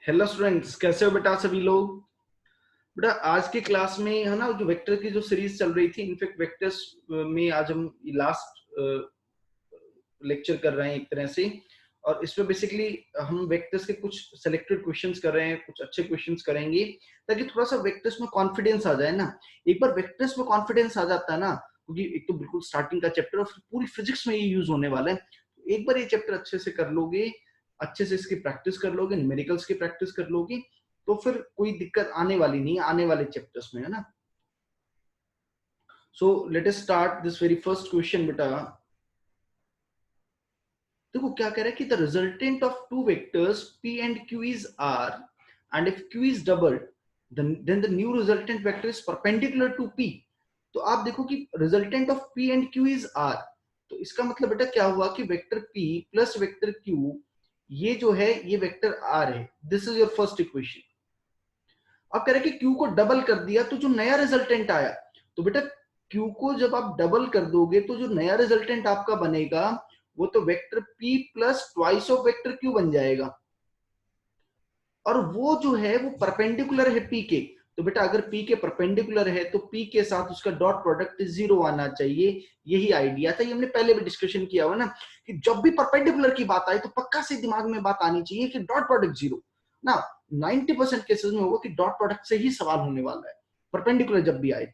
Hello students, कैसे हो बेटा सभी लोग। बेटा आज की क्लास में है ना, जो वेक्टर की जो सीरीज चल रही थी, इनफेक्ट वेक्टर्स में आज हम लास्ट लेक्चर कर रहे हैं एक तरह से। और इसमें बेसिकली हम वेक्टर्स के कुछ सिलेक्टेड क्वेश्चंस कर रहे हैं, कुछ अच्छे क्वेश्चंस करेंगे ताकि थोड़ा सा वेक्टर्स में कॉन्फिडेंस आ जाए ना। एक बार वेक्टर्स में कॉन्फिडेंस आ जाता है ना, क्योंकि एक तो बिल्कुल स्टार्टिंग का चैप्टर और पूरी फिजिक्स में ये यूज होने वाला है। एक बार ये चैप्टर अच्छे से कर लोगे, अच्छे से इसकी प्रैक्टिस कर लोगे, न्यूमेरिकल्स की प्रैक्टिस कर लोगे, तो फिर कोई दिक्कत आने वाली नहीं आने वाले चैप्टर्स में, है ना। So let us start this very first question बेटा। देखो क्या कह रहा है कि the resultant of two vectors p and q is r and if q is double then the new resultant vector is perpendicular to p। तो आप देखो कि resultant of p and q is r, तो इसका मतलब बेटा क्या हुआ कि vector p plus vector q, ये जो है ये वेक्टर r है। This is your first equation. अब कह रहे कि q को डबल कर दिया तो जो नया रिजल्टेंट आया, तो बेटा q को जब आप डबल कर दोगे तो जो नया रिजल्टेंट आपका बनेगा वो तो vector p plus twice of vector q बन जाएगा। और वो जो है वो परपेंडिकुलर है p के। तो बेटा अगर p के परपेंडिकुलर है तो p के साथ उसका डॉट प्रोडक्ट जीरो आना चाहिए। यही आइडिया था, ये हमने पहले भी डिस्कशन किया हुआ ना कि जब भी परपेंडिकुलर की बात आए तो पक्का से दिमाग में बात आनी चाहिए कि डॉट प्रोडक्ट जीरो ना। 90% केसेस में होगा कि डॉट प्रोडक्ट से ही सवाल होने वाला है परपेंडिकुलर जब भी आए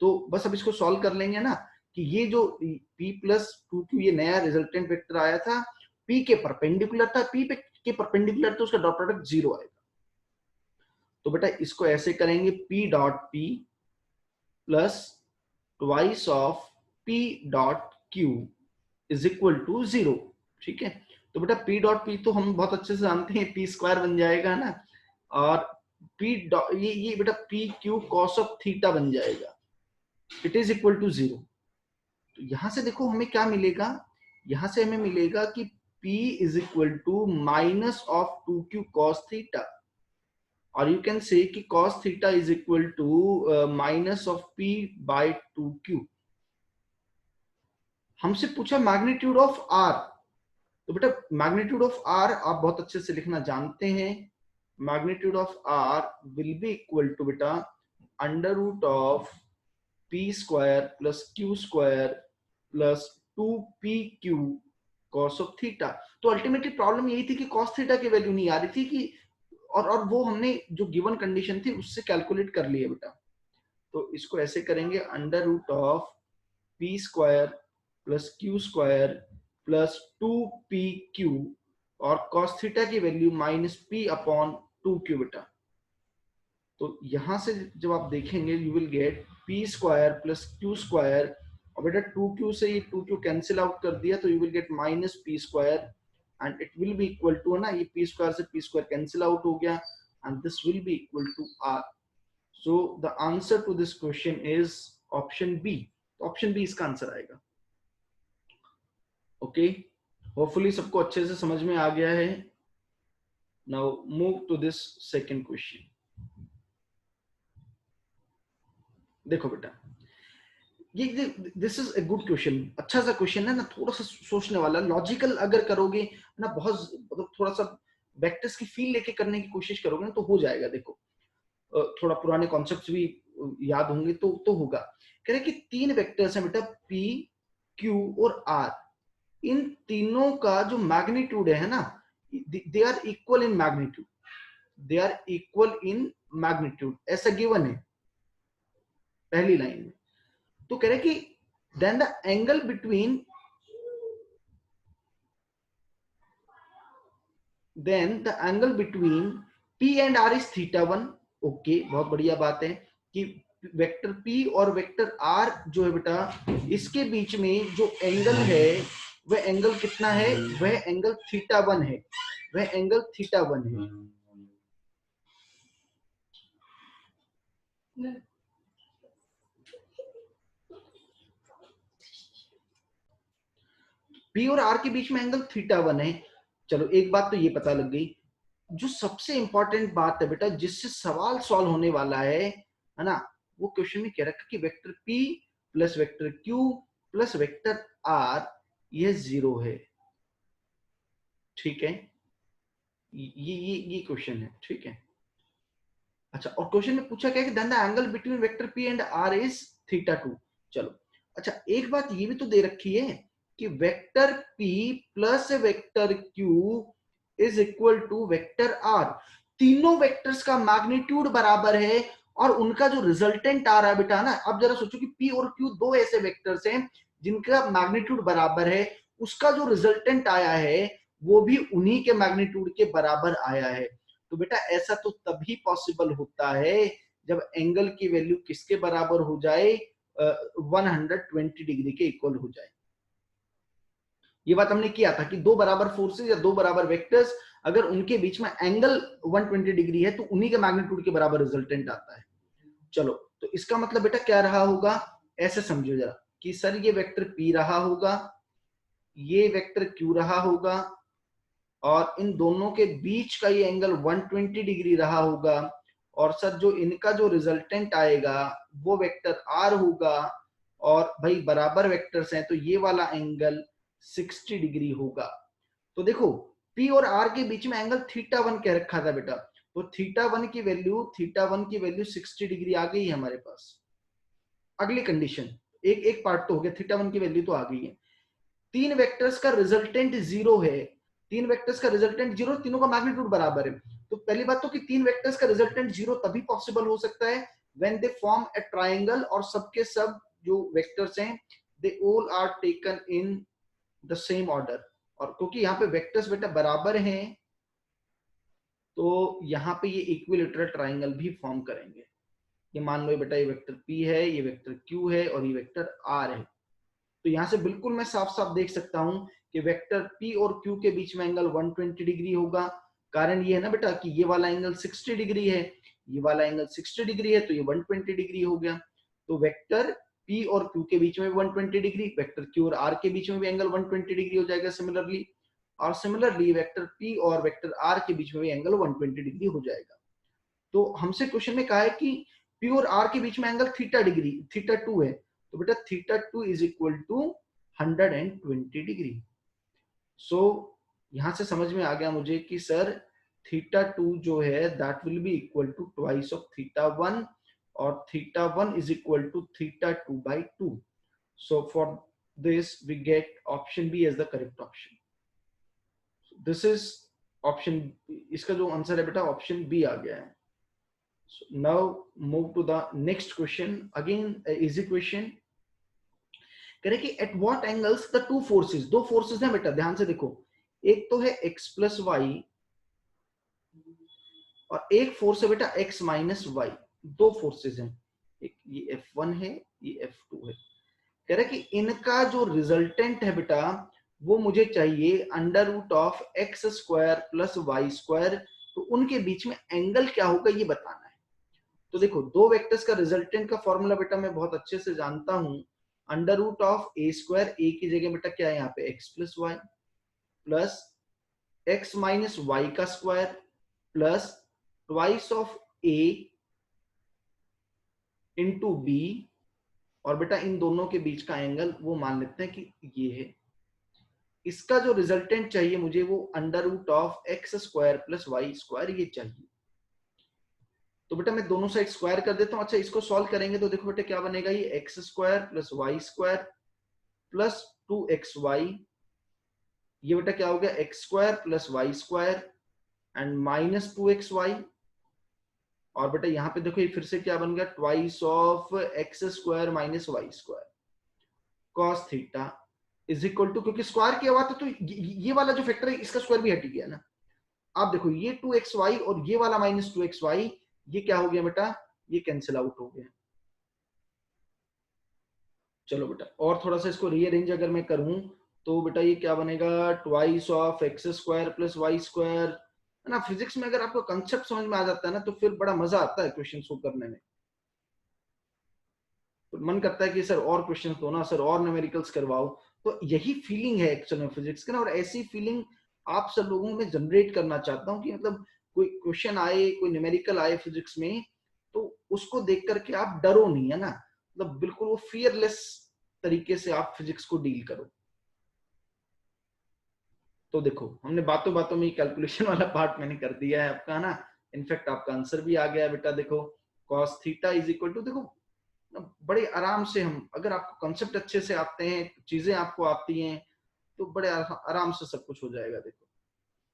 तो बस अब इसको सॉल्व कर लेंगे ना कि ये जो p प्लस टू क्यू ये नया रिजल्टेंट वेक्टर आया था, p के परपेंडिकुलर था, p के परपेंडिकुलर तो उसका डॉट प्रोडक्ट जीरो आएगा। तो बेटा इसको ऐसे करेंगे p dot p plus twice of p dot q is equal to zero. ठीक है, तो बेटा p डॉट p तो हम बहुत अच्छे से जानते हैं, p स्क्वायर बन जाएगा ना। और p डॉट ये बेटा p q cos of theta बन जाएगा। It is equal to zero. तो यहां से देखो हमें क्या मिलेगा, यहां से हमें मिलेगा कि p is equal to minus of two Q cos theta, और यू कैन से कि cos theta is equal to minus of p by two Q. हमसे पूछा मैग्नीट्यूड ऑफ r, तो बेटा मैग्नीट्यूड ऑफ r आप बहुत अच्छे से लिखना जानते हैं। Magnitude of r will be equal to बेटा under root of p square plus q square plus two P Q cos of theta. तो अल्टीमेटली प्रॉब्लम यही थी कि cos थीटा की वैल्यू नहीं आ रही थी कि, और वो हमने जो गिवन कंडीशन थी उससे कैलकुलेट कर लिया बेटा। तो इसको ऐसे करेंगे under root of P square plus Q square plus two P Q, और कॉस थीटा की value minus P upon two Q बेटा। तो यहां से जब आप देखेंगे you will get P square plus Q square, और बेटा टू क्यू से ये टू क्यू कैंसिल आउट कर दिया तो you will get minus P square and it will be equal to ना, ये पी स्क्वायर से पी स्क्वायर कैंसिल आउट हो गया and this will be equal to R. So the answer to this question is option B। Option B इसका answer आएगा। Okay, hopefully सबको अच्छे से समझ में आ गया है। Now move to this second question. देखो बेटा ये this is a good question, अच्छा सा क्वेश्चन है ना, थोड़ा सा सोचने वाला, लॉजिकल अगर करोगे ना, बहुत मतलब थोड़ा सा वेक्टर्स की फील लेके करने की कोशिश करोगे ना तो हो जाएगा। देखो थोड़ा पुराने कॉन्सेप्ट्स भी याद होंगे तो होगा। कह रहे कि तीन वेक्टर्स हैं बेटा p q और r, इन तीनों का जो मैग्नीट्यूड है ना, they are equal in magnitude, they are equal in magnitude, ऐसा गिवन है पहली लाइन में। तो कह रहे कि then the angle between p and r is theta one. Okay, बहुत बढ़िया बात है कि वेक्टर p और वेक्टर r जो है बेटा, इसके बीच में जो एंगल है वह एंगल कितना है, वह एंगल थीटा वन है, वह एंगल थीटा वन है। p और r के बीच में एंगल थीटा वन है। चलो एक बात तो ये पता लग गई। जो सबसे इंपॉर्टेंट बात है बेटा जिससे सवाल सॉल्व होने वाला है ना, वो क्वेश्चन में कह रखा कि vector p plus vector q plus vector r ये जीरो है। ठीक है, ये क्वेश्चन है, ठीक है। अच्छा, और क्वेश्चन में पूछा क्या है कि then the angle between vector P and R is theta 2। चलो, अच्छा एक बात ये भी तो दे रखी है कि vector P plus vector Q is equal to vector R. तीनों वेक्टर्स का मैग्नीट्यूड बराबर है और उनका जो रिजल्टेंट आ रहा है बेटा ना, अब जरा सोचो कि पी और क्यू दो ऐसे वेक्टर्स हैं जिनका मैग्नीट्यूड बराबर है, उसका जो रिजल्टेंट आया है वो भी उन्हीं के मैग्नीट्यूड के बराबर आया है। तो बेटा ऐसा तो तभी पॉसिबल होता है जब एंगल की वैल्यू किसके बराबर हो जाए, 120 डिग्री के इक्वल हो जाए। ये बात हमने किया था कि दो बराबर फोर्सेस या दो बराबर वेक्टर्स अगर उनके बीच में एंगल 120 डिग्री है तो उन्हीं के मैग्नीट्यूड के बराबर रिजल्टेंट आता है। चलो, तो इसका मतलब बेटा क्या रहा होगा, ऐसे समझो जरा कि सर ये वेक्टर P रहा होगा, ये वेक्टर Q रहा होगा, और इन दोनों के बीच का ये एंगल 120 डिग्री रहा होगा, और सर जो इनका जो रिजल्टेंट आएगा वो वेक्टर आर होगा, और भाई बराबर वेक्टर्स हैं तो ये वाला एंगल 60 डिग्री होगा। तो देखो पी और आर के बीच में एंगल थीटा 1 कह रखा था बेटा, तो थीटा 1 की वैल्यू 60 डिग्री आ गई है हमारे पास। अगली कंडीशन, एक एक पार्ट तो हो गया, थीटा 1 की वैल्यू तो आ गई है। तीन वेक्टर्स का रिजल्टेंट जीरो है, तीन वेक्टर्स का रिजल्टेंट जीरो, तीनों का मैग्नीट्यूड बराबर है। तो पहली बात तो कि तीन वेक्टर्स का रिजल्टेंट जीरो तभी पॉसिबल हो सकता है when they form a triangle, और सबके सब जो वेक्टर्स हैं they all are taken in the same order. और क्योंकि यहाँ पे वेक्टर्स बेटा बराबर हैं तो यहाँ पे ये इक्विलेटरल ट्रायंगल भी फॉर्म करेंगे। ये मान लो बेटा ये वेक्टर P है, ये वेक्टर Q है और ये वेक्टर R है। तो यहां से बिल्कुल मैं साफ साफ देख सकता हूं कि वेक्टर P और Q के बीच में एंगल 120 डिग्री होगा। कारण ये है ना बेटा कि ये वाला एंगल 60 डिग्री है, ये वाला एंगल 60 डिग्री है, तो ये 120 डिग्री हो गया। तो वेक्टर P और Q के बीच में 120 डिग्री, वेक्टर Q और R के बीच में भी एंगल 120 डिग्री हो जाएगा सिमिलरली, और सिमिलरली वेक्टर P और वेक्टर R के बीच में भी एंगल 120 डिग्री हो जाएगा। तो हमसे क्वेश्चन में कहा है कि P और R के बीच में एंगल थीटा 2 है, तो बेटा theta 2 is equal to 120 degree. So यहां से समझ में आ गया मुझे कि सर थीटा 2 जो है that will be equal to twice of theta 1, और theta 1 is equal to theta 2 by 2। So for this we get option B as the correct option. This is option, इसका जो आंसर है बेटा option B आ गया है। So now move to the next question. Again, easy question. कह रहे कि at what angles the two forces, दो forces हैं बेटा, ध्यान से देखो, एक तो है x प्लस वाई और एक फोर्स है बेटा x माइनस वाई। दो फोर्सेस हैं, एक ये F1 है, ये F2 है। कह रहे कि इनका जो रिजल्टेंट है बेटा वो मुझे चाहिए under root of X square plus Y square. तो उनके बीच में एंगल क्या होगा ये बताना है। तो देखो दो वेक्टर्स का रिजल्टेंट का फॉर्मूला बेटा मैं बहुत अच्छे से जानता हूं, under root of A square, A की जगह बेटा क्या है यहाँ पे X plus Y, plus X minus Y का square, plus twice of A into B, और बेटा इन दोनों के बीच का एंगल वो मान लेते हैं कि ये है। इसका जो रिजल्टेंट चाहिए मुझे वो under root of X square plus Y square ये चाहिए। तो बेटा मैं दोनों साइड स्क्वायर कर देता हूं। अच्छा इसको सॉल्व करेंगे तो देखो बेटा क्या बनेगा, ये X square plus Y square plus 2xy, ये बेटा क्या हो गया X square plus Y square and minus 2xy, और बेटा यहाँ पे देखो ये फिर से क्या बन गया twice of X square minus Y square cos theta is equal to, क्योंकि स्क्वायर किया हुआ था तो ये वाला जो फैक्टर है इसका स्क्वायर भी हट गया ना। आप देखो ये 2xy और ये वाला माइनस 2xy ये क्या हो गया बेटा, ये कैंसिल आउट हो गया। चलो बेटा और थोड़ा सा इसको रीअरेंज अगर मैं करूं तो बेटा ये क्या बनेगा twice of X square plus Y square, है ना। फिजिक्स में अगर आपको कंसेप्ट समझ में आ जाता है ना तो फिर बड़ा मजा आता है क्वेश्चन को करने में। तो मन करता है कि सर और क्वेश्चन दो ना, सर और न्यूमेरिकल्स करवाओ। तो यही फीलिंग है एक्चुअल में फिजिक्स की ना, और ऐसी फीलिंग आप सब लोगों में जनरेट करना चाहता हूँ कि मतलब कोई क्वेश्चन आए, कोई न्यूमेरिकल आए फिजिक्स में तो उसको देख करके आप डरो नहीं, है ना। मतलब बिल्कुल वो फियरलेस तरीके से आप फिजिक्स को डील करो। तो देखो हमने बातों बातों में कैलकुलेशन वाला पार्ट मैंने कर दिया है आपका, ना। इनफैक्ट आपका आंसर भी आ गया है बेटा। देखो cos theta is equal to, देखो बड़े आराम से हम, अगर आपको कंसेप्ट अच्छे से आते हैं, चीजें आपको आती हैं, तो बड़े आराम से सब कुछ हो जाएगा। देखो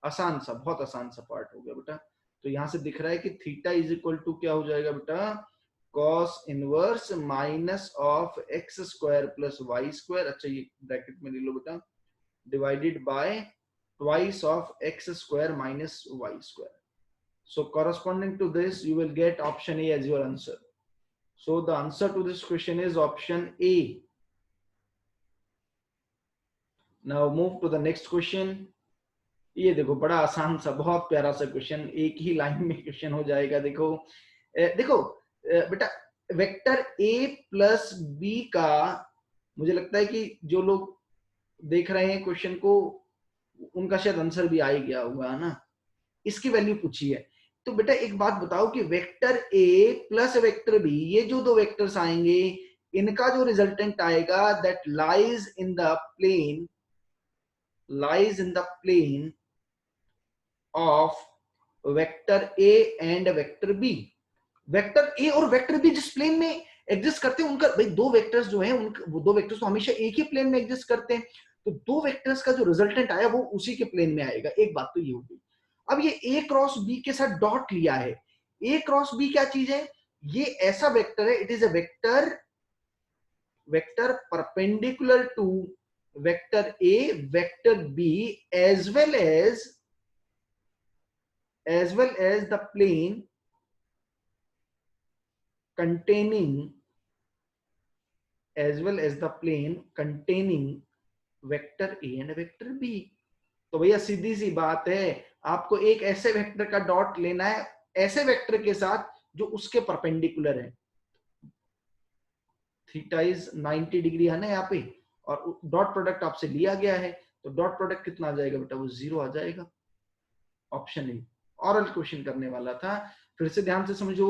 आसान सा, बहुत आसान सा पार्ट हो गया बेटा। तो यहां से दिख रहा है कि थीटा इज इक्वल टू क्या हो जाएगा बेटा, cos inverse minus of X square plus Y square, अच्छा ये ब्रैकेट में ले लो बेटा, divided by twice of x square minus y square. So corresponding to this, you will get option A as your answer. So the answer to this question is option A. Now move to the next question. ये देखो बड़ा आसान सा, बहुत प्यारा सा question, एक ही line में क्वेश्चन हो जाएगा। देखो देखो बेटा, वेक्टर a प्लस बी का, मुझे लगता है कि जो लोग देख रहे हैं क्वेश्चन को, उनका शायद आंसर भी आ ही गया होगा, है ना। इसकी वैल्यू पूछी है। तो बेटा एक बात बताओ कि vector A plus vector B, ये जो दो वेक्टर्स आएंगे, इनका जो रिजल्टेंट आएगा, that lies in the plane, lies in the plane of vector A and vector B. Vector A और वेक्टर बी जिस प्लेन में एग्जिस्ट करते हैं, उनका भाई दो वेक्टर्स जो हैं, वो दो वेक्टर्स तो हमेशा एक ही प्लेन में एग्जिस्ट करते हैं, तो दो वेक्टर्स का जो रिजल्टेंट आया वो उसी के प्लेन में आएगा। एक बात तो ये हो गई। अब ये ए क्रॉस बी के साथ डॉट लिया है। ए क्रॉस बी क्या चीज है, ये ऐसा वेक्टर है, it is a vector, vector perpendicular to vector A vector B as well as the plane containing, as well as the plane containing vector A and vector B। तो भैया सीधी सी बात है, आपको एक ऐसे वेक्टर का डॉट लेना है ऐसे वेक्टर के साथ जो उसके परपेंडिकुलर है। थीटा इज 90 डिग्री है ना यहाँ पे, और डॉट प्रोडक्ट आपसे लिया गया है, तो डॉट प्रोडक्ट कितना आ जाएगा बेटा, वो 0 आ जाएगा। ऑप्शन ए, ऑरल क्वेश्चन करने वाला था। फिर से ध्यान से समझो,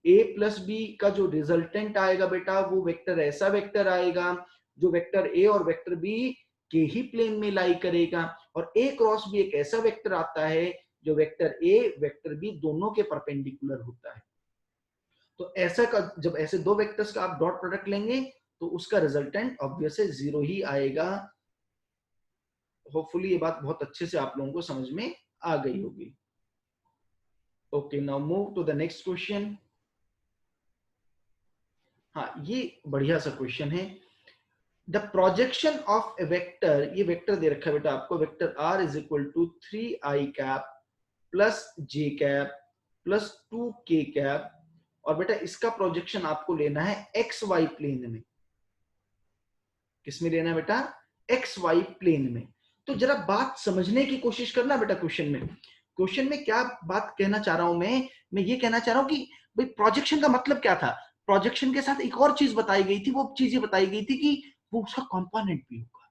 a प्लस बी का जो रिजल्टेंट आएगा बेटा, वो वेक्टर ऐसा वेक्टर आएगा जो वेक्टर a और वेक्टर b के ही प्लेन में लाई करेगा, और a क्रॉस b एक ऐसा वेक्टर आता है जो वेक्टर a वेक्टर b दोनों के परपेंडिकुलर होता है। तो ऐसा का, जब ऐसे दो वेक्टर्स का आप डॉट प्रोडक्ट लेंगे, तो उसका रिजल्टेंट ऑब्वियसली 0 ही आएगा। होपफुली ये बात बहुत अच्छे से आप लोगों को समझ में आ गई होगी। Okay, now move to the next question. हाँ, ये बढ़िया सा क्वेश्चन है। The projection of a vector, ये वेक्टर दे रखा है बेटा आपको, vector R is equal to 3i cap plus J cap plus 2k cap, और बेटा इसका प्रोजेक्शन आपको लेना है एक्स वाई प्लेन में। किसमें लेना है बेटा, एक्स वाई प्लेन में। तो जरा बात समझने की कोशिश करना बेटा। क्वेश्चन में क्या बात कहना चाह रहा हूं मैं ये कहना चाह रहा हूं कि भाई प्रोजेक्शन का मतलब क्या था। प्रोजेक्शन के साथ एक और चीज बताई गई थी, वो चीज ये बताई गई थी कि वो उसका कंपोनेंट भी होगा।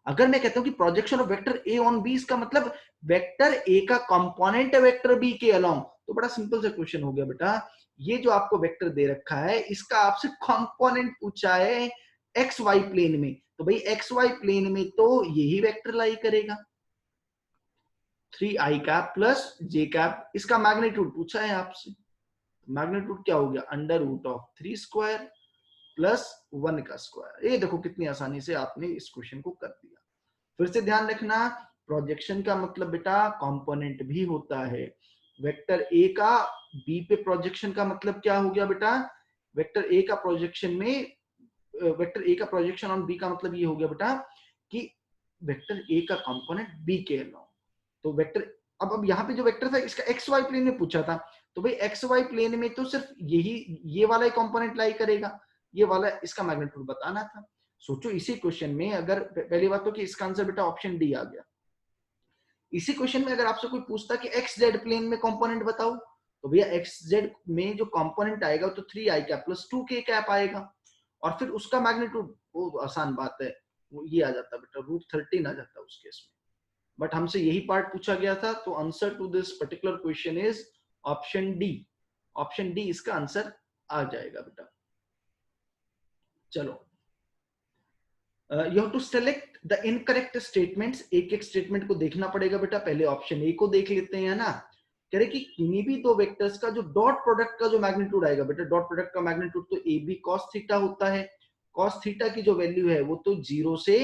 अगर मैं कहता हूं कि projection of vector A on B, इसका मतलब वेक्टर ए का कंपोनेंट है वेक्टर बी के अलोंग। तो बड़ा सिंपल सा क्वेश्चन हो गया बेटा, ये जो आपको वेक्टर दे रखा है, इसका आपसे कंपोनेंट पूछा है एक्स वाई प्लेन में, तो भाई एक्स वाई प्लेन में तो यही वेक्टर लाई करेगा, 3i cap plus J cap. इसका मैग्नीट्यूड पूछा है आपसे, मैग्नीट्यूड क्या हो गया, under root of 3 square plus 1 का स्क्वायर। ये देखो कितनी आसानी से आपने इस क्वेश्चन को कर दिया। फिर से ध्यान रखना, प्रोजेक्शन का मतलब बेटा कंपोनेंट भी होता है। वेक्टर ए का बी पे प्रोजेक्शन का मतलब क्या हो गया बेटा, वेक्टर ए का प्रोजेक्शन में, वेक्टर ए का प्रोजेक्शन ऑन बी का मतलब ये हो गया बेटा कि वेक्टर ए का कंपोनेंट बी के अलावा। तो वेक्टर, अब यहाँ पे जो वेक्टर था इसका एक्स वाई प्लेन में पूछा था, तो भाई एक्स वाई प्लेन में तो सिर्फ यही, ये वाला ही कंपोनेंट लाई करेगा, ये वाला, इसका मैग्नीट्यूड बताना था। सोचो इसी क्वेश्चन में, अगर पहली बात तो कि इसका आंसर बेटा ऑप्शन डी आ गया। इसी क्वेश्चन में अगर आपसे कोई पूछता कि एक्स जेड प्लेन में कंपोनेंट बताओ, तो भैया एक्स जेड में जो कंपोनेंट आएगा तो 3i cap plus 2k cap आएगा, और फिर उसका मैग्नीट्यूड, वो आसान बात है, वो ये आ जाता बेटा, √13 आ जाता उस केस में। बट हमसे यही पार्ट पूछा गया था, तो answer to this particular question is option D. Option D इसका आंसर आ जाएगा बेटा। चलो you have to select the incorrect statements. एक एक स्टेटमेंट को देखना पड़ेगा बेटा। पहले ऑप्शन ए को देख लेते हैं ना। कह रहे कि किन्हीं भी दो वेक्टर्स का जो डॉट प्रोडक्ट का जो मैग्नीट्यूड आएगा बेटा, डॉट प्रोडक्ट का मैग्नीट्यूड तो ए बी कॉस थीटा होता है। कॉस थीटा की जो वैल्यू है वो तो 0 से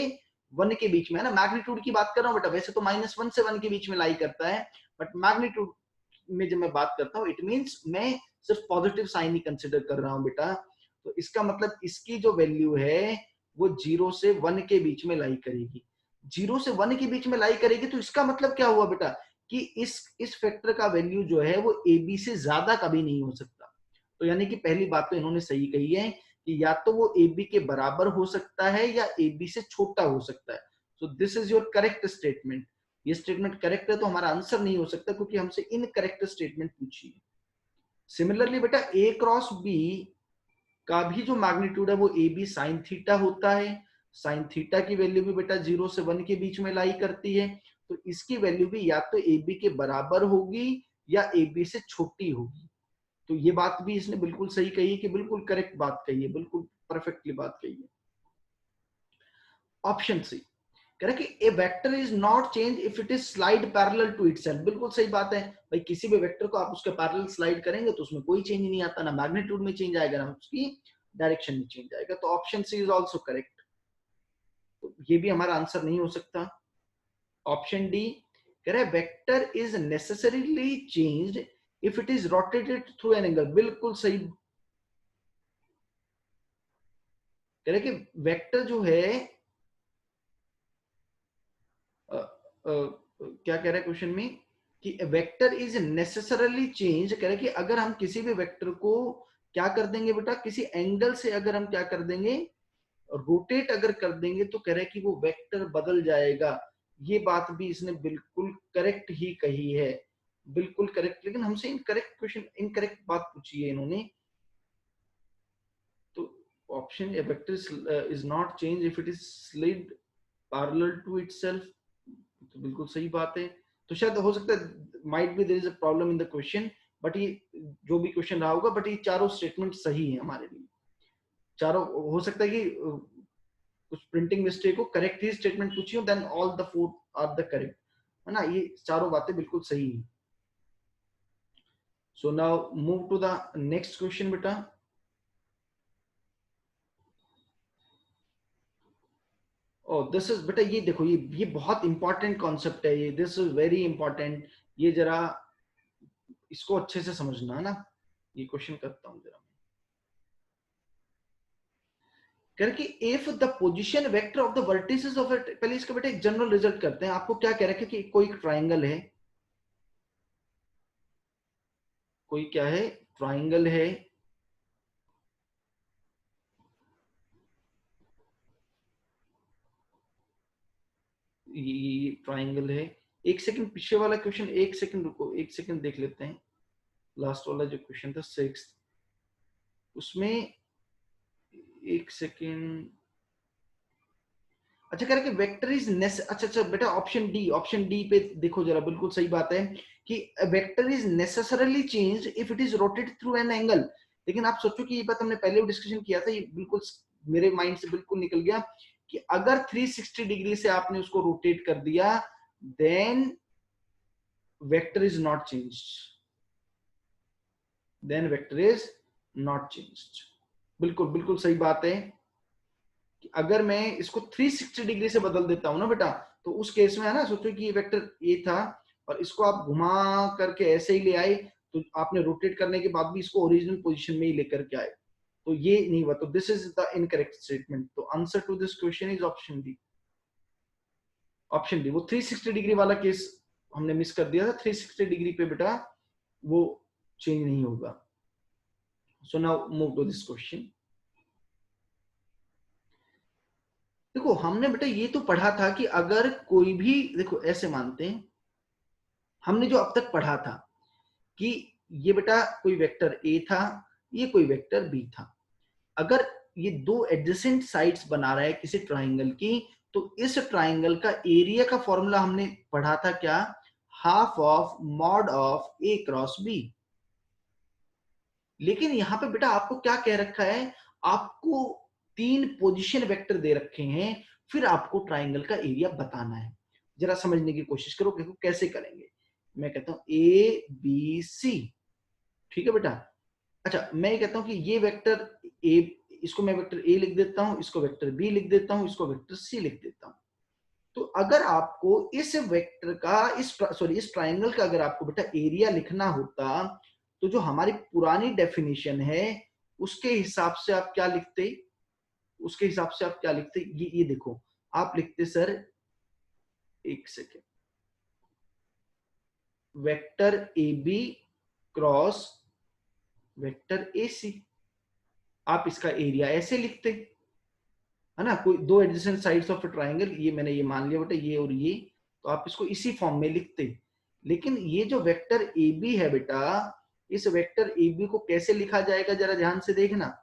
1 के बीच में है ना। मैग्नीट्यूड की बात कर रहा हूँ बेटा, वैसे तो -1 से 1 के बीच में लाई करता है, बट मैग्नीट्यूड में जब मैं बात करता हूँ इट मीन्स मैं सिर्फ पॉजिटिव साइन ही कंसिडर कर रहा हूँ बेटा। तो इसका मतलब इसकी जो वैल्यू है वो 0 से 1 के बीच में लाई करेगी। 0 से 1 के बीच में लाई करेगी तो इसका मतलब क्या हुआ बेटा कि इस फैक्टर का वैल्यू जो है वो ए बी से ज्यादा कभी नहीं हो सकता। तो यानी कि पहली बात तो इन्होंने सही कही है कि या तो वो ए बी के बराबर हो सकता है या ए बी से छोटा हो सकता है। सो this is your correct statement. ये स्टेटमेंट करेक्ट है तो हमारा आंसर नहीं हो सकता क्योंकि हमसे इनकरेक्ट स्टेटमेंट पूछी है। सिमिलरली बेटा ए क्रॉस बी का भी जो मैग्नीट्यूड है वो ए बी साइन थीटा होता है। साइन थीटा की वैल्यू भी बेटा 0 से 1 के बीच में लाई करती है। तो इसकी वैल्यू भी या तो ए बी के बराबर होगी या ए बी से छोटी होगी। तो ये बात भी इसने बिल्कुल सही कही है कि बिल्कुल करेक्ट बात कही है, बिल्कुल परफेक्टली बात कही है। ऑप्शन सी कह रहा है कि a vector is not change if it is slide parallel to itself. बिल्कुल सही बात है भाई, किसी भी वेक्टर को आप उसके पैरेलल स्लाइड करेंगे तो उसमें कोई चेंज नहीं आता, ना मैग्नीट्यूड में चेंज आएगा ना उसकी डायरेक्शन में चेंज आएगा। तो option C is also correct. तो ये भी हमारा आंसर नहीं हो सकता। ऑप्शन डी कह रहा है vector is necessarily changed if it is rotated through an angle. बिल्कुल सही। कह रहे कि वेक्टर जो है क्या कह रहा है क्वेश्चन में कि वेक्टर इज नेसेसरली चेंज। कह रहे कि अगर हम किसी भी वेक्टर को क्या कर देंगे बेटा, किसी एंगल से अगर हम क्या कर देंगे, रोटेट अगर कर देंगे तो कह रहे कि वो वेक्टर बदल जाएगा। ये बात भी इसने बिल्कुल करेक्ट ही कही है, बिल्कुल करेक्ट। लेकिन हमसे इनकरेक्ट क्वेश्चन, इनकरेक्ट बात पूछी है इन्होंने। तो option A vector is not change if it is slid parallel to itself, तो बिल्कुल सही बात है। तो शायद हो सकता है might be there is a problem in the question, but ये जो भी क्वेश्चन रहा होगा, बट ये चारों स्टेटमेंट सही है हमारे लिए। चारों हो सकता है कि कुछ प्रिंटिंग मिस्टेक हो, करेक्ट ही स्टेटमेंट पूछी हो, then all the four are the correct, है ना। ये चारों बातें बिल्कुल सही है। So now move to the next question बेटा। ओ दिस इज बेटा, ये देखो, ये बहुत इंपॉर्टेंट कॉन्सेप्ट है ये, दिस इज वेरी इंपॉर्टेंट। ये जरा इसको अच्छे से समझना है ना। ये क्वेश्चन करता हूं जरा करके, if the position vector of the vertices of it. पहले इसका बेटा एक जनरल रिजल्ट करते हैं। आपको क्या कह रखा है कि कोई ट्राइंगल है, कोई क्या है, ट्राइंगल है। ये ट्राइंगल है। एक सेकंड पीछे वाला क्वेश्चन, एक सेकंड रुको, एक सेकंड देख लेते हैं। लास्ट वाला जो क्वेश्चन था 6, उसमें एक सेकंड। अच्छा कह रहे कि वेक्टर इज नेस, अच्छा अच्छा बेटा ऑप्शन डी, ऑप्शन डी पे देखो जरा, बिल्कुल सही बात है कि vector is necessarily change if it is rotated through an angle. लेकिन आप सोचो कि ये बात हमने पहले भी डिस्कशन किया था, ये बिल्कुल मेरे माइंड से बिल्कुल निकल गया कि अगर 360 डिग्री से आपने उसको रोटेट कर दिया then vector is not changed, then vector is not changed. बिल्कुल बिल्कुल सही बात है कि अगर मैं इसको 360 डिग्री से बदल देता हूं ना बेटा, तो उस केस में है ना, सोचो कि ये वेक्टर ए था और इसको आप घुमा करके ऐसे ही ले आए, तो आपने रोटेट करने के बाद भी इसको ओरिजिनल पोजीशन में ही लेकर के आए, तो ये नहीं हुआ। तो this is the incorrect statement. तो answer to this question is option D. Option D, वो 360 डिग्री वाला केस हमने मिस कर दिया था। 360 डिग्री पे बेटा वो चेंज नहीं होगा। So now move to this question. देखो हमने बेटा ये तो पढ़ा था कि अगर कोई भी, देखो ऐसे मानते हैं, हमने जो अब तक पढ़ा था कि ये बेटा कोई वेक्टर ए था, ये कोई वेक्टर बी था। अगर ये दो एडजेसेंट साइड्स बना रहा है किसी ट्राइंगल की, तो इस ट्राइंगल का एरिया का फॉर्मूला हमने पढ़ा था क्या, half of mod of A cross B. लेकिन यहां पे बेटा आपको क्या कह रखा है, आपको 3 पोजीशन वेक्टर दे रखे हैं, फिर आपको ट्राइंगल का एरिया बताना है। जरा समझने की कोशिश करो कि कैसे करेंगे। मैं कहता हूं ए बी सी, ठीक है बेटा। अच्छा, मैं ये कहता हूं कि ये वेक्टर ए, इसको मैं वेक्टर ए लिख देता हूं, इसको वेक्टर बी लिख देता हूं, इसको वेक्टर सी लिख देता हूं। तो अगर आपको इस वेक्टर का इस ट्राइंगल का अगर आपको बेटा एरिया लिखना होता, तो जो हमारी पुरानी डेफिनेशन है उसके हिसाब से आप क्या लिखते, उसके हिसाब से आप क्या लिखते, ये देखो आप लिखते सर, एक second, vector A B cross vector A C, आप इसका एरिया ऐसे लिखते, है ना। कोई दो adjacent sides of a triangle, ये मैंने ये मान लिया बेटा, ये और ये, तो आप इसको इसी फॉर्म में लिखते। लेकिन ये जो वेक्टर ए बी है बेटा, इस वेक्टर ए बी को कैसे लिखा जाएगा, जरा ध्यान से देखना।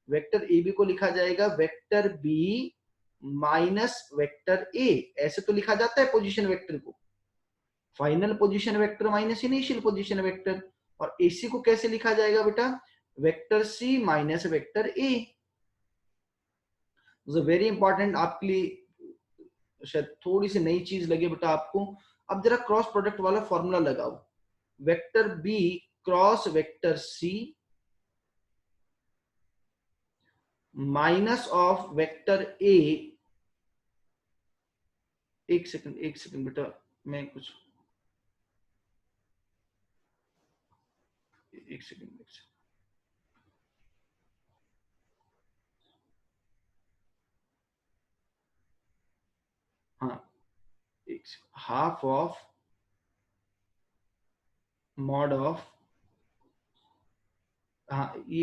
वेक्टर ए बी को लिखा जाएगा vector B minus vector A, ऐसे तो लिखा जाता है पोजीशन वेक्टर को, final position vector minus initial position vector. और एसी को कैसे लिखा जाएगा बेटा, vector C minus vector A. Very important आपके लिए, शायद थोड़ी सी नई चीज लगे बेटा आपको। अब जरा क्रॉस प्रोडक्ट वाला फॉर्मूला लगाओ, vector B cross vector C minus of vector A, एक सेकंड बेटा, मैं कुछ, एक सेकंड, हाँ, एक हाफ ऑफ मॉड ऑफ, हाँ ये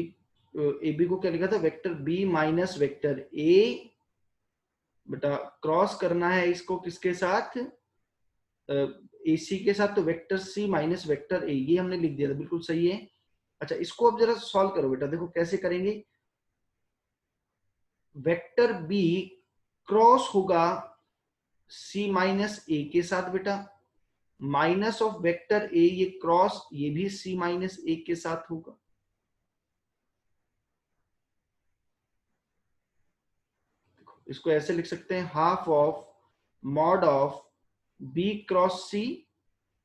ए बी को क्या लिखा था, vector B minus vector A, बेटा क्रॉस करना है इसको किसके साथ, ए सी के साथ, तो vector C minus vector A, ये हमने लिख दिया था, बिल्कुल सही है। अच्छा, इसको अब जरा सॉल्व करो बेटा, देखो कैसे करेंगे। वेक्टर बी क्रॉस होगा सी माइनस ए के साथ बेटा, माइनस ऑफ वेक्टर ए, ये क्रॉस ये भी सी माइनस ए के साथ होगा। इसको ऐसे लिख सकते हैं, half of mod of B cross C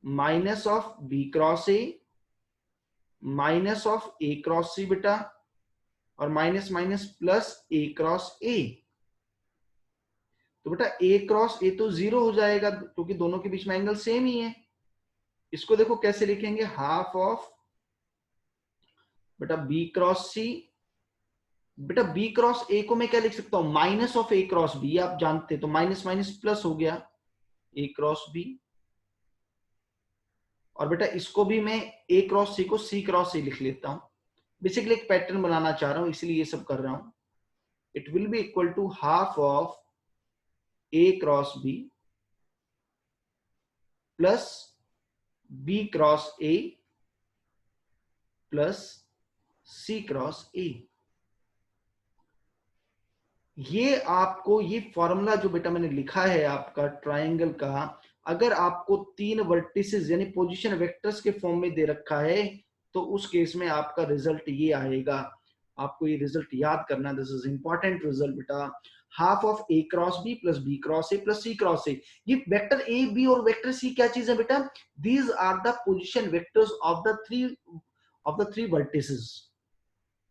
minus of B cross A minus of A cross C बेटा, और minus minus plus A cross A. तो बेटा ए क्रॉस ए तो जीरो हो जाएगा क्योंकि दोनों के बीच में एंगल सेम ही है। इसको देखो कैसे लिखेंगे, हाफ ऑफ बेटा बी क्रॉस सी, बेटा बी क्रॉस ए को मैं क्या लिख सकता हूं, minus of A cross B, आप जानते, तो माइनस माइनस प्लस हो गया ए क्रॉस बी। और बेटा इसको भी मैं ए क्रॉस सी को सी क्रॉस सी लिख लेता हूं। बेसिकली एक पैटर्न बनाना चाह रहा हूं इसलिए ये सब कर रहा हूं। It will be equal to half of A cross B plus B cross A plus C cross A. ये आपको ये फॉर्मूला जो बेटा मैंने लिखा है आपका ट्राइंगल का, अगर आपको तीन वर्टिसेस यानी पोजीशन वेक्टर्स के फॉर्म में दे रखा है, तो उस केस में आपका रिजल्ट ये आएगा। आपको ये रिजल्ट याद करना, दिस इज इंपॉर्टेंट रिजल्ट बेटा। Half of A cross B plus B cross A plus C cross A. ये वेक्टर ए बी और वेक्टर सी क्या चीज है बेटा, these are the position vectors of the three vertices,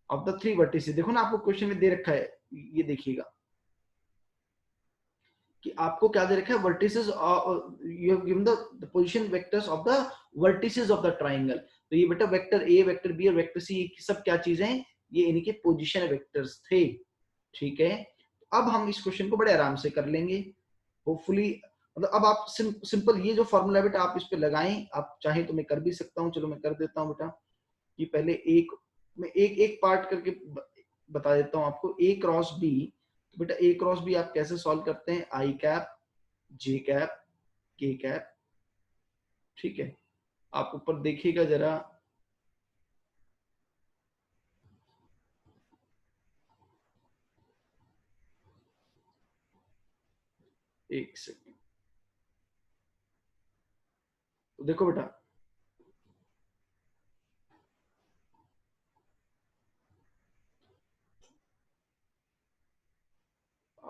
of the three vertices. देखो ना आपको question में दे रखा है, ये देखिएगा कि आपको क्या दे रखा है, vertices, you have given the position vectors of the vertices of the triangle. तो ये बेटा वेक्टर ए वेक्टर बी और वेक्टर सी सब क्या चीजें हैं, ये इनके पोजीशन वेक्टर्स थे। ठीक है, अब हम इस क्वेश्चन को बड़े आराम से कर लेंगे होपफुली। मतलब अब आप सिंपल ये जो फॉर्मूला बेटा आप इस पे लगाएं, आप चाहे तो मैं कर भी सकता हूं, चलो मैं कर देता हूं बेटा। कि पहले मैं एक एक पार्ट करके बता देता हूं आपको। ए क्रॉस बी, तो बेटा ए क्रॉस बी आप कैसे सॉल्व करते हैं, आई cap J cap K cap. ठीक है, आप ऊपर देखिएगा जरा, एक सेकेंड, तो देखो बेटा,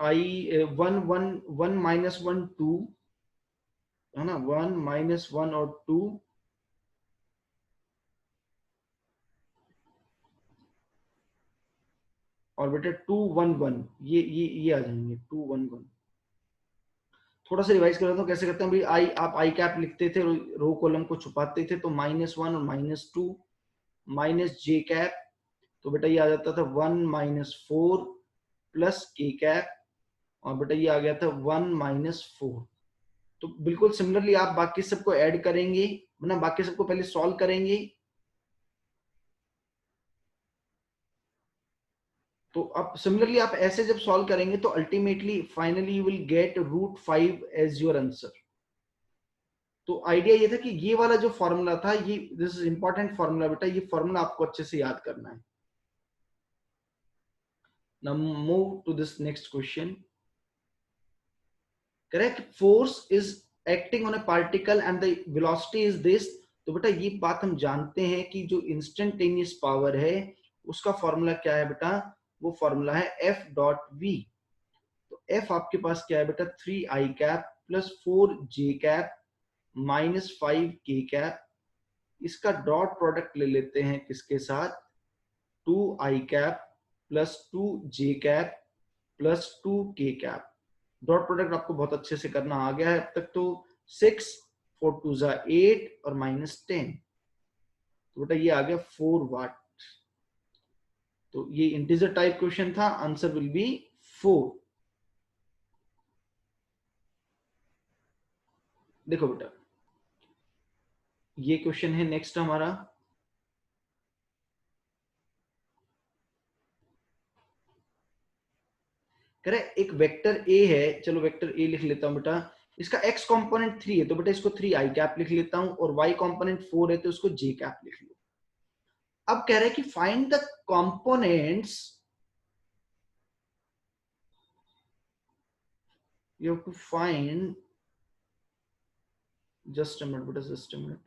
आई 1 1 1 - 1 2 है ना, 1 - 1 और 2, और बेटा 2 1 1, ये आ जाएंगे 2 1 1। थोड़ा सा रिवाइज कर रहा हूँ कैसे करते हैं भाई। आई, आप आई कैप लिखते थे, रो कॉलम को छुपाते थे, तो -1 और -2 माइनस जे कैप, तो बेटा ये आ जाता था 1 - 4 प्लस के कैप, और बेटा ये आ गया था 1 - 4। तो बिल्कुल सिमिलरली आप बाकी सबको ऐड करेंगे, ना बाकी सबको पहले सॉल्व करेंगे। तो अब सिमिलरली आप ऐसे जब सॉल्व करेंगे तो ultimately finally you will get √5 as your answer. तो आइडिया ये था कि ये वाला जो फॉर्मूला था, ये दिस इज इंपॉर्टेंट फॉर्मूला बेटा, ये फॉर्मूला आपको अच्छे से याद करना है। Now move to this next question. Correct, force is acting on a particle and the velocity is this. तो बेटा ये बात हम जानते हैं कि जो इंस्टेंटेनियस पावर है उसका फॉर्मूला क्या है बेटा, वो फॉर्मूला है F.V। तो F आपके पास क्या है बेटा, 3I cap plus 4J cap -5K cap. इसका डॉट प्रोडक्ट ले लेते हैं किसके साथ, 2I cap plus 2J cap plus 2K cap. Dot product आपको बहुत अच्छे से करना आ गया है अब तक। तो 6 4 2 8 और -10, तो बेटा ये आ गया 4 वाट। तो ये इंटीजर टाइप क्वेश्चन था, आंसर विल बी 4। देखो बेटा ये क्वेश्चन है नेक्स्ट हमारा। करेक्ट, एक वेक्टर ए है, चलो वेक्टर ए लिख लेता हूं बेटा। इसका x कंपोनेंट 3 है, तो बेटा इसको 3I कैप लिख लेता हूं, और y कंपोनेंट 4 है तो इसको j कैप लिख लो। अब कह रहे हैं कि find the components, you have to find, just a minute बेटा, जस्ट अ मिनट।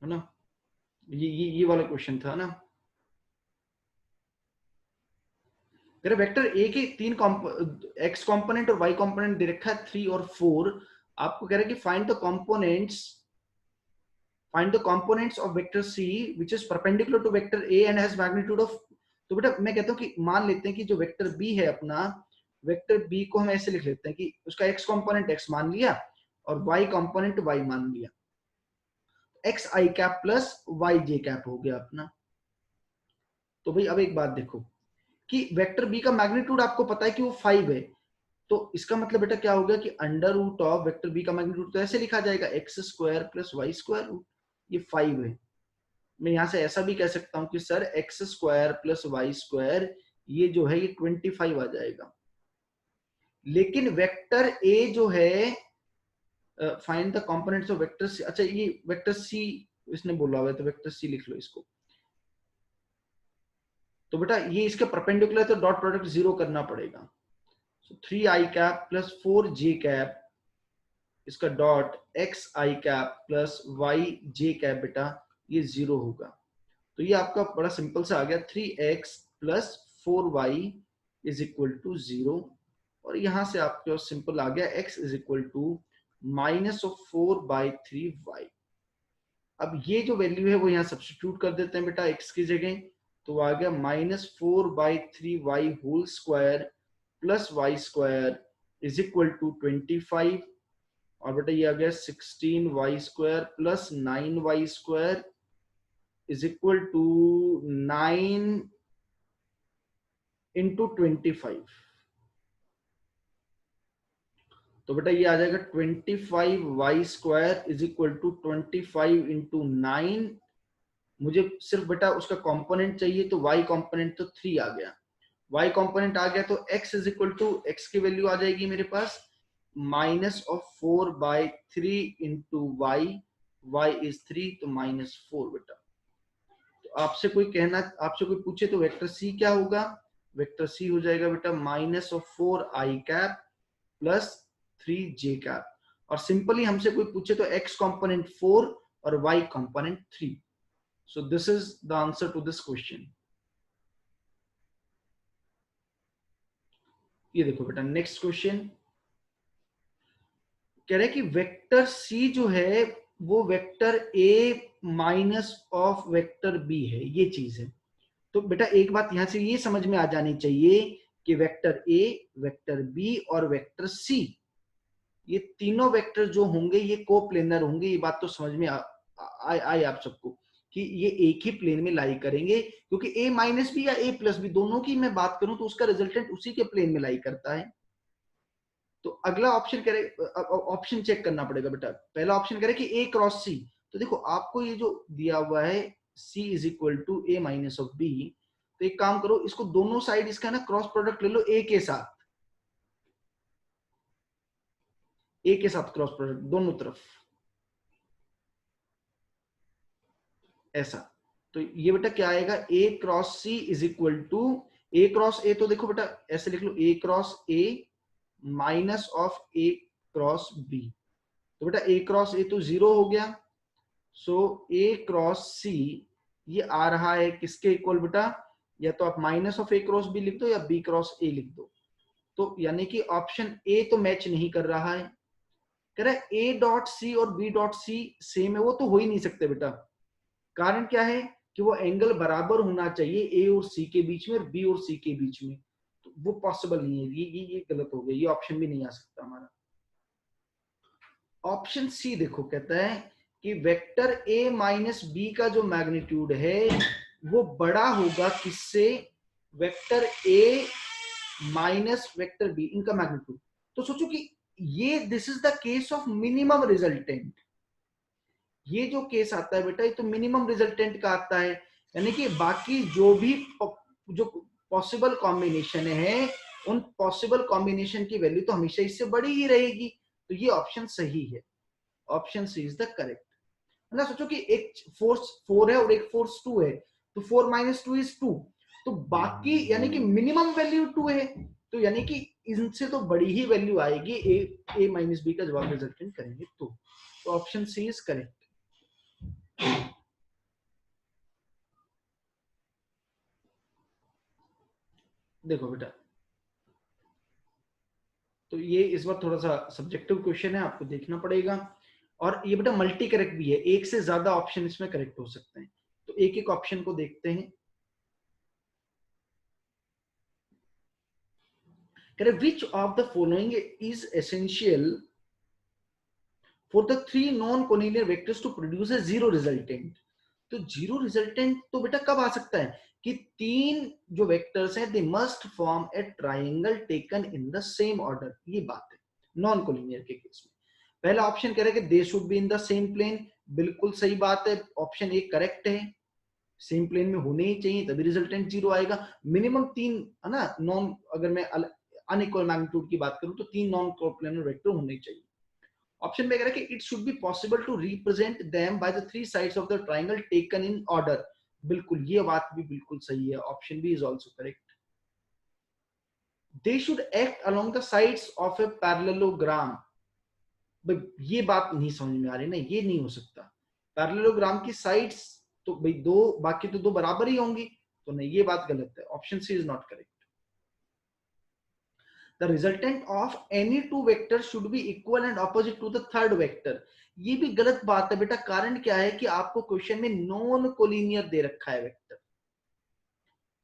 है ना, ये वाला क्वेश्चन था ना। तेरे वेक्टर ए के तीन एक्स कंपोनेंट और वाई कंपोनेंट दे रखा है 3 और 4। आपको कह रहा है कि find the components of vector C which is perpendicular to vector A and has magnitude of. तो बेटा मैं कहता हूँ कि मान लेते हैं कि जो वेक्टर बी है अपना, वेक्टर बी को हम ऐसे लिख लेते हैं कि उसका एक्स कंपोनेंट एक्स मान लिया और वाई कंपोनेंट वाई मान लिया, एक्स आई कैप प्लस वाई जे कैप हो गया अपना। तो भाई अब एक बात देखो कि वेक्टर बी का मैग्नीट्यूड आपको पता है कि वो 5 है, तो इसका मतलब बेटा क्या हो गया कि under root of vector B का मैग्नीट्यूड तो ऐसे लिखा जाएगा X square plus Y square root, ये 5 है। मैं यहां से ऐसा भी कह सकता हूं कि sir X square plus Y square ये जो है ये 25 आ जाएगा। लेकिन वेक्टर ए जो है, find the components of vector C, अच्छा ये वेक्टर सी इसने बोला हुआ है तो वेक्टर सी लिख लो इसको। तो बेटा ये इसके परपेंडिकुलर तो डॉट प्रोडक्ट 0 करना पड़ेगा। सो 3I cap plus 4J cap, इसका डॉट एक्स आई कैप प्लस वाई जे कैप बेटा ये 0 होगा। तो ये आपका बड़ा सिंपल सा आ गया, 3x plus 4y is equal to 0। और यहां से आपके सिंपल आ गया x is equal to -4/3y। अब ये जो वैल्यू है वो यहाँ सब्स्टिट्यूट कर देते हैं बेटा x की जगह, तो आ गया -4/3y whole square plus Y square is equal to 25। और बेटा ये आ गया 16y² plus 9y² is equal to 9 × 25। तो बेटा ये आ जाएगा 25y² इज इक्वल टू 25 × 9। मुझे सिर्फ बेटा उसका कंपोनेंट चाहिए, तो y कंपोनेंट तो 3 आ गया, y कंपोनेंट आ गया तो x is equal to x की वैल्यू आ जाएगी मेरे पास -4/3 × y इज 3, तो -4 बेटा। तो आपसे कोई पूछे तो वेक्टर सी क्या होगा, वेक्टर सी हो जाएगा बेटा -4I cap plus 3j cap. और सिंपली हमसे कोई पूछे तो x कंपोनेंट 4 और y component 3। So this is the answer to this question. ये देखो बेटा नेक्स्ट क्वेश्चन कह रहे हैं कि वेक्टर सी जो है वो vector A minus of vector B है, ये चीज है। तो बेटा एक बात यहां से ये समझ में आ जानी चाहिए कि वेक्टर ए, वेक्टर बी और वेक्टर सी, ये तीनों वेक्टर जो होंगे ये कोप्लेनर होंगे। ये बात तो समझ में आई आप सबको कि ये एक ही प्लेन में लाई करेंगे, क्योंकि ए माइनस बी या ए प्लस बी दोनों की मैं बात करूं तो उसका रिजल्टेंट उसी के प्लेन में लाई करता है। तो अगला ऑप्शन करे, ऑप्शन चेक करना पड़ेगा बेटा। पहला ऑप्शन करे कि ए क्रॉस सी, तो देखो आपको ये जो दिया हुआ है C is equal to A minus of B, तो एक काम करो इसको दोनों साइड इसका ना क्रॉस प्रोडक्ट ले लो ए के साथ, ए के साथ क्रॉस प्रोडक्ट दोनों तरफ ऐसा। तो ये बेटा क्या आएगा, A cross C is equal to A cross A, तो देखो बेटा ऐसे लिख लो A cross A minus of A cross B. तो बेटा ए क्रॉस ए तो 0 हो गया, सो ए क्रॉस सी ये आ रहा है किसके इक्वल बेटा, या तो आप minus of A cross B लिख दो या बी क्रॉस ए लिख दो। तो यानी कि ऑप्शन ए तो मैच नहीं कर रहा है। कह रहा है ए डॉट सी और बी डॉट सी सेम है, वो तो हो ही नहीं सकते बेटा। कारण क्या है कि वो एंगल बराबर होना चाहिए ए और सी के बीच में और बी और सी के बीच में, तो वो पॉसिबल नहीं है। ये गलत हो गया, ये ऑप्शन भी नहीं आ सकता हमारा। ऑप्शन सी देखो कहता है कि वेक्टर ए माइनस बी का जो मैग्नीट्यूड है वो बड़ा होगा किससे, vector A minus vector B, इनका मैग्नीट्यूड। तो सोचो कि ये this is the case of minimum resultant. ये जो केस आता है बेटा ये तो मिनिमम रिजल्टेंट का आता है, यानी कि बाकी जो भी जो पॉसिबल कॉम्बिनेशन है उन पॉसिबल कॉम्बिनेशन की वैल्यू तो हमेशा इससे बड़ी ही रहेगी। तो ये ऑप्शन सही है, option C is the correct. ना सोचो कि एक फोर्स 4 है और एक फोर्स 2 है, तो 4 माइनस 2 इज 2, तो बाकी यानी कि मिनिमम वैल्यू 2 है, तो यानी कि इनसे तो बड़ी ही वैल्यू आएगी ए माइनस बी का जवाब रिजल्टेंट करेंगे तो ऑप्शन सी इज करेक्ट। देखो बेटा तो ये इस बार थोड़ा सा सब्जेक्टिव क्वेश्चन है, आपको देखना पड़ेगा। और ये बेटा मल्टी करेक्ट भी है, एक से ज्यादा ऑप्शन इसमें करेक्ट हो सकते हैं। तो एक एक ऑप्शन को देखते हैं। Which of the following is essential for the three non collinear vectors to produce a zero resultant. तो जीरो रिजल्टेंट तो बेटा कब आ सकता है कि तीन जो वेक्टर्स हैं they must form A triangle taken in the same order, ये बात है नॉन कोलिनियर के केस में। पहला ऑप्शन कह रहा है कि they should be in the same plane, बिल्कुल सही बात है, ऑप्शन ए करेक्ट है, सेम प्लेन में होने ही चाहिए तभी रिजल्टेंट जीरो आएगा। मिनिमम तीन है ना नॉन, अगर मैं अनइक्वल मैग्नीट्यूड की बात करूं तो तीन नॉन कोप्लेनर वेक्टर होने चाहिए। ऑप्शन में कह रहा है कि it should be possible to represent them by the three sides of the triangle taken in order, बिल्कुल ये बात भी बिल्कुल सही है, option B is also correct. They should act along the sides of a parallelogram, ये बात नहीं समझ में आ रही ना, ये नहीं हो सकता। पैरेललोग्राम की साइड्स तो भाई दो, बाकी तो दो बराबर ही होंगी, तो नहीं ये बात गलत है, option C is not correct. The resultant of any two vectors should be equal and opposite to the third vector, ये भी गलत बात है बेटा। कारण क्या है कि आपको क्वेश्चन में नॉन कोलिनियर दे रखा है वेक्टर,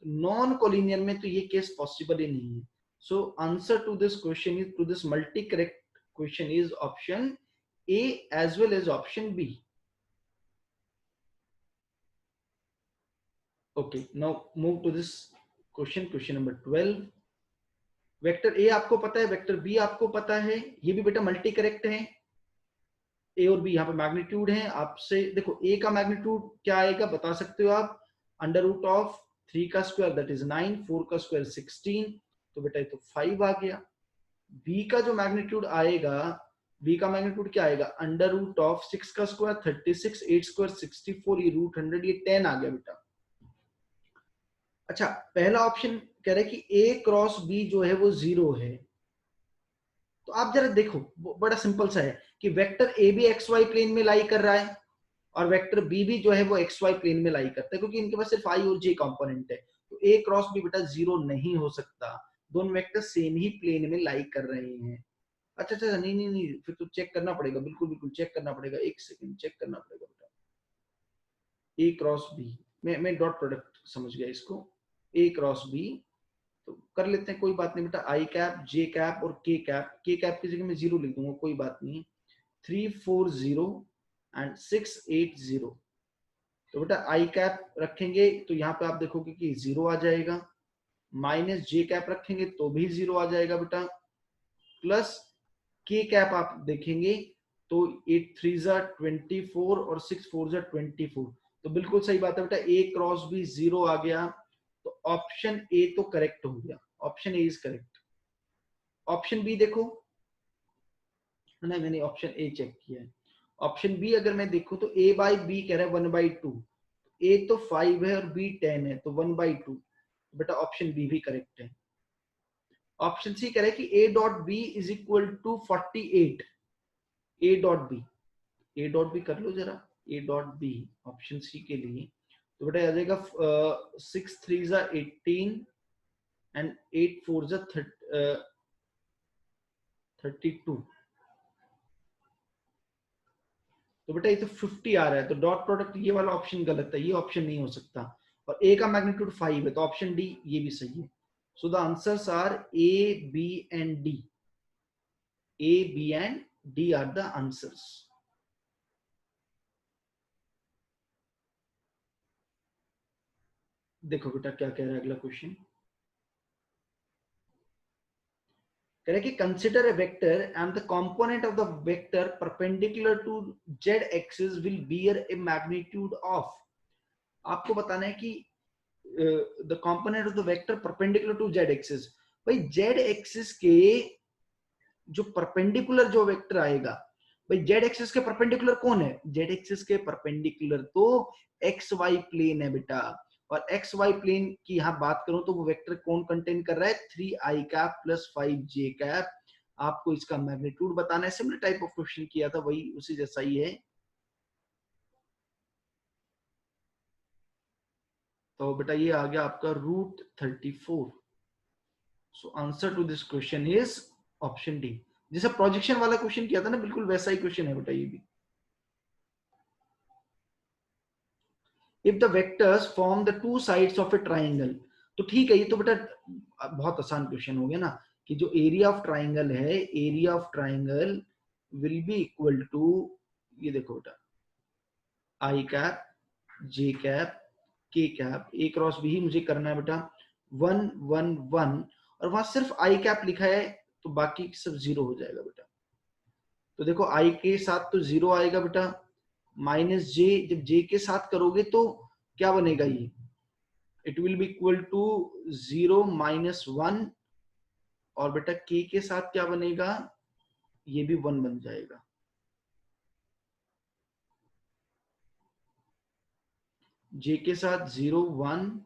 नॉन कोलिनियर में तो ये केस पॉसिबल ही नहीं है। So answer to this question is, to this multi correct question is option A as well as option B. Okay now move to this question, question number 12। Vector A आपको पता है, vector B आपको पता है, ये भी बेटा multi correct है। ए और बी यहाँ पे मैग्नीट्यूड है, आपसे देखो ए का मैग्नीट्यूड क्या आएगा बता सकते हो आप, अंडर रूट ऑफ 3 का स्क्वायर दैट इज 9, 4 का स्क्वायर 16, तो बेटा ये तो 5 आ गया। बी का जो मैग्नीट्यूड आएगा, बी का मैग्नीट्यूड क्या आएगा, अंडर रूट ऑफ 6 का स्क्वायर 36, 8 स्क्वायर 64, ये रूट 100, ये 10 आ गया बेटा। अच्छा पहला ऑप्शन कह रहा है कि ए क्रॉस बी जो है वो 0 है, तो आप जरा देखो, बड़ा सिंपल सा है कि वेक्टर ए भी एक्स वाई प्लेन में लाई कर रहा है और वेक्टर बी भी जो है वो एक्स वाई प्लेन में लाई करता है, क्योंकि इनके पास सिर्फ आई और जे कंपोनेंट है। तो ए क्रॉस बी बेटा जीरो नहीं हो सकता, दोनों वेक्टर सेम ही प्लेन में लाई कर रहे हैं। अच्छा अच्छा, नहीं नहीं नहीं, फिर तो चेक करना पड़ेगा, बिल्कुल बिल्कुल चेक करना पड़ेगा, एक सेकंड चेक करना पड़ेगा बेटा। ए क्रॉस बी, मैं डॉट प्रोडक्ट समझ गया इसको, ए क्रॉस बी, तो कर लेते हैं, कोई बात नहीं बेटा। आई कैप, जे कैप और के कैप की जगह मैं जीरो लिख दूंगा, कोई बात नहीं। 340 एंड 680, तो बेटा आई कैप रखेंगे तो यहाँ पे आप देखोगे कि जीरो आ जाएगा, माइनस जे कैप रखेंगे तो भी जीरो आ जाएगा बेटा, प्लस के कैप आप देखेंगे तो 8 3 जा 24 और 6 4 जा 24, तो बिल्कुल सही बात है बेटा, ए क्रॉस बी जीरो आ गया, तो ऑप्शन ए तो करेक्ट हो गया, option A is correct. Option B देखो, नहीं मैंने ऑप्शन ए चेक किया है, ऑप्शन बी अगर मैं देखूं तो ए बाई बी कह रहा है 1/2, ए तो 5 है और बी 10 है, तो 1/2, बेटा ऑप्शन बी भी करेक्ट है। ऑप्शन सी कह रहा है कि A dot B is equal to 48, A dot B, A dot B कर लो जरा, A dot B option C के लिए, तो बेटा आ जाएगा 6 3 जा 18 एंड 8 4 जा 32, तो बेटा ये तो 50 आ रहा है, तो डॉट प्रोडक्ट ये वाला ऑप्शन गलत है, ये ऑप्शन नहीं हो सकता, और ए का मैग्नीट्यूड 5 है, तो ऑप्शन डी ये भी सही है। So the answers are A B and D, A B and D are the answers. देखो बेटा क्या कह रहा है अगला क्वेश्चन, कह रहा है कि consider a vector and the component of the vector perpendicular to Z axis will bear a magnitude of, आपको बताना है कि the component of the vector perpendicular to Z axis, भाई जेड एक्सिस के जो परपेंडिकुलर जो वेक्टर आएगा, भाई जेड एक्सिस के परपेंडिकुलर कौन है, जेड एक्सिस के परपेंडिकुलर तो एक्स वाई प्लेन है बेटा, और एक्स वाई प्लेन की यहाँ बात करूं तो वो वेक्टर कौन कंटेन कर रहा है, 3i cap plus 5j cap. आपको इसका मैग्नीट्यूड बताना है, सिमिलर टाइप ऑफ क्वेश्चन किया था, वही उसी जैसा ही है। तो बेटा ये आ गया आपका √34, so answer to this question is option D. जैसा प्रोजेक्शन वाला क्वेश्चन किया था ना, बिल्कुल वैसा ही क्वेश्चन है बेटा ये भी। If the vectors form the two sides of A triangle, तो ठीक है, ये तो बेटा बहुत आसान क्वेश्चन हो गया ना, कि जो एरिया ऑफ ट्राइंगल है, area of triangle will be equal to, ये देखो बेटा, I cap, J cap, K cap, A cross B ही मुझे करना है बेटा, 1 1 1, और वहां सिर्फ आई कैप लिखा है, तो बाकी सब जीरो हो जाएगा बेटा। तो देखो आई के साथ तो जीरो आएगा बेटा, माइनस जे, जब जे के साथ करोगे तो क्या बनेगा, ये it will be equal to 0 -1, और बेटा के साथ क्या बनेगा, ये भी 1 बन जाएगा, जे के साथ 0 1,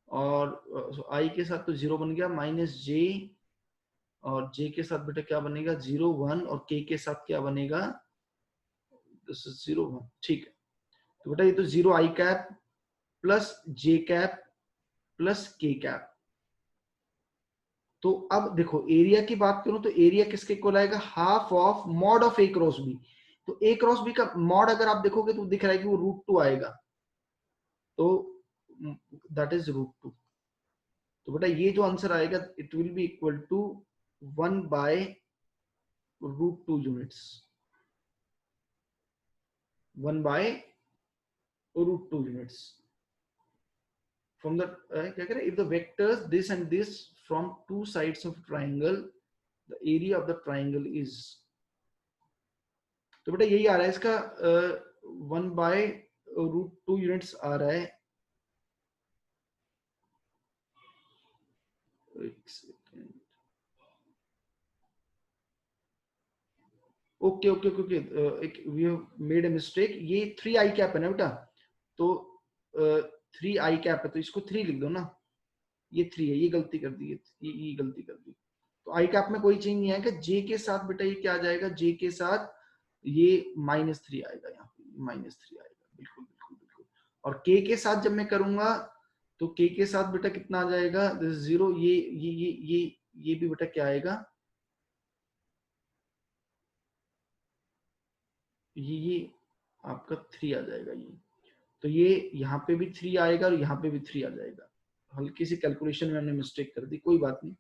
और आई के साथ तो 0 बन गया, माइनस जे, और जे के साथ बेटा क्या बनेगा 0 1, और के साथ क्या बनेगा 0 1, ठीक है। तो बेटा ये तो 0 आई cap plus J cap plus के कैप, तो अब देखो एरिया की बात करूं तो एरिया किसके इक्वल आएगा, half of mod of A cross B, तो ए क्रॉस बी का मॉड अगर आप देखोगे तो दिख रहा है कि वो √2 आएगा, तो दैट इज √2, तो बेटा ये जो आंसर आएगा it will be equal to 1/√2 units, 1/√2 units from the, क्या कह रहे हैं, if the vectors this and this from two sides of triangle the area of the triangle is, तो बेटा यही आ रहा है इसका 1/√2 यूनिट्स आ रहा है, ओके ओके ओके, एक we have made a mistake, ये 3i कैप है ना बेटा, तो 3i कैप है, तो इसको 3 लिख दो ना, ये 3 है, ये गलती कर दी, ये गलती कर दी, तो आई कैप में कोई चेंज नहीं आएगा, जे के साथ बेटा ये क्या आ जाएगा, जे के साथ ये -3 आएगा, यहाँ पे -3 आएगा, बिल्कुल बिल्कुल बिल्कुल। और के साथ जब मैं करूंगा तो के साथ बेटा कितना आ जाएगा, 0, ये भी बेटा क्या आएगा, ये आपका 3 आ जाएगा ये। तो ये यहाँ पे भी 3 आएगा और यहाँ पे भी 3 आ जाएगा। हल्की सी कैलकुलेशन में हमने मिस्टेक कर दी, कोई बात नहीं।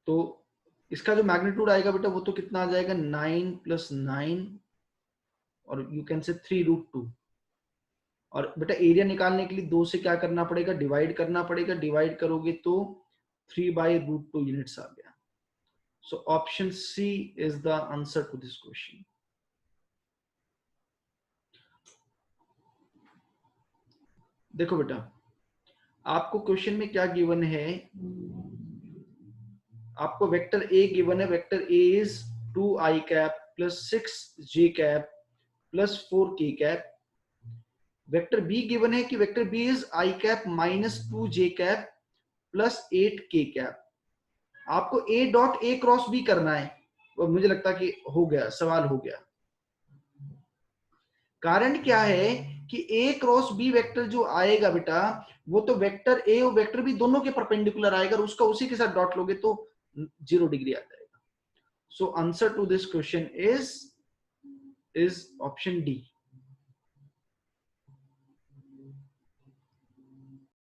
तो इसका जो मैग्नीट्यूड आएगा बेटा वो तो कितना आ जाएगा, 9 + 9 और यू कैन से 3√2। और बेटा एरिया निकालने के लिए 2 से क्या करना पड़ेगा, डिवाइड करना पड़ेगा, डिवाइड करोगे तो 3/√2 यूनिट्स आ गया। So option C is the answer to this question. देखो बेटा, आपको क्वेश्चन में क्या गिवन है, आपको वेक्टर ए गिवन है, vector A is 2i cap + 6j cap + 4k cap. Vector B given है कि vector B is i cap -2j cap + 8k cap. आपको a dot a cross b करना है, और मुझे लगता है कि हो गया, सवाल हो गया। कारण क्या है कि a क्रॉस b वेक्टर जो आएगा बेटा, वो तो वेक्टर a और वेक्टर b दोनों के परपेंडिकुलर आएगा, और उसका उसी के साथ डॉट लोगे तो 0 डिग्री आ जाएगा। So answer to this question is option D.